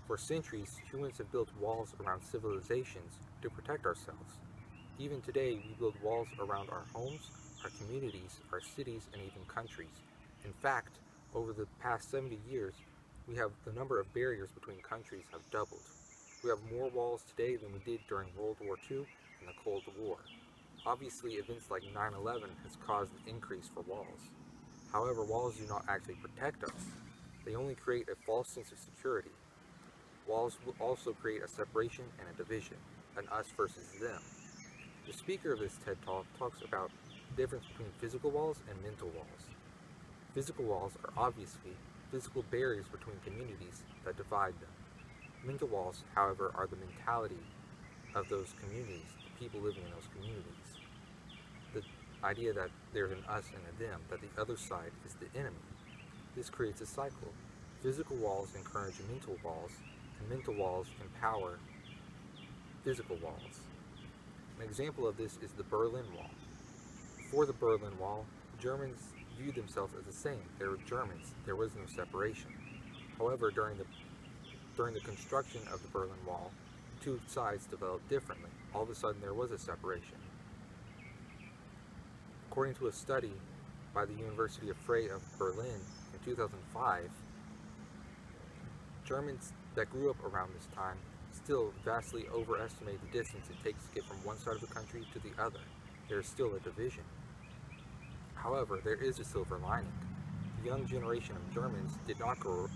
For centuries, humans have built walls around civilizations to protect ourselves. Even today, we build walls around our homes, our communities, our cities, and even countries. In fact, over the past 70 years, the number of barriers between countries have doubled. We have more walls today than we did during World War II and the Cold War. Obviously, events like 9/11 has caused the increase for walls. However, walls do not actually protect us. They only create a false sense of security. Walls will also create a separation and a division, an us versus them. The speaker of this TED Talk talks about the difference between physical walls and mental walls. Physical walls are obviously physical barriers between communities that divide them. Mental walls, however, are the mentality of those communities, the people living in those communities. The idea that there's an us and a them, that the other side is the enemy. This creates a cycle. Physical walls encourage mental walls, and mental walls empower physical walls. An example of this is the Berlin Wall. Before the Berlin Wall, Germans viewed themselves as the same. They were Germans. There was no separation. However, during the construction of the Berlin Wall, two sides developed differently. All of a sudden, there was a separation. According to a study by the University of Frey of Berlin in 2005, Germans that grew up around this time still vastly overestimate the distance it takes to get from one side of the country to the other. There is still a division. However, there is a silver lining. The young generation of Germans did not grow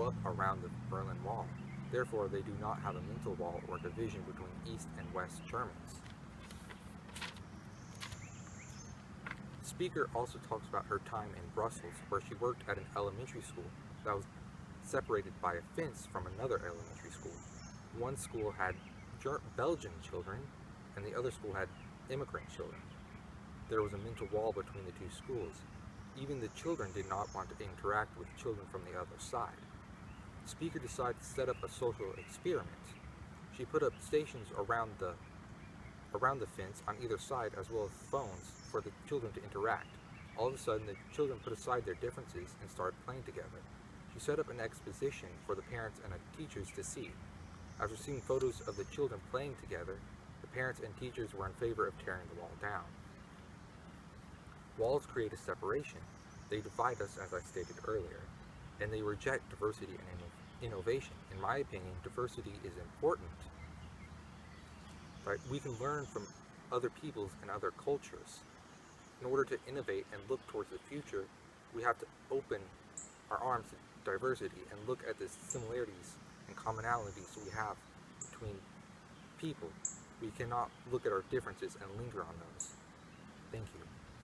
up around the Berlin Wall. Therefore, they do not have a mental wall or division between East and West Germans. The speaker also talks about her time in Brussels, where she worked at an elementary school that was separated by a fence from another elementary school. One school had Belgian children, and the other school had immigrant children. There was a mental wall between the two schools. Even the children did not want to interact with children from the other side. The speaker decided to set up a social experiment. She put up stations around the fence on either side, as well as phones for the children to interact. All of a sudden, the children put aside their differences and started playing together. She set up an exposition for the parents and the teachers to see. After seeing photos of the children playing together, the parents and teachers were in favor of tearing the wall down. Walls create a separation. They divide us, as I stated earlier, and they reject diversity and innovation. In my opinion, diversity is important. Right? We can learn from other peoples and other cultures. In order to innovate and look towards the future, we have to open our arms to diversity and look at the similarities and commonalities we have between people. We cannot look at our differences and linger on those. Thank you.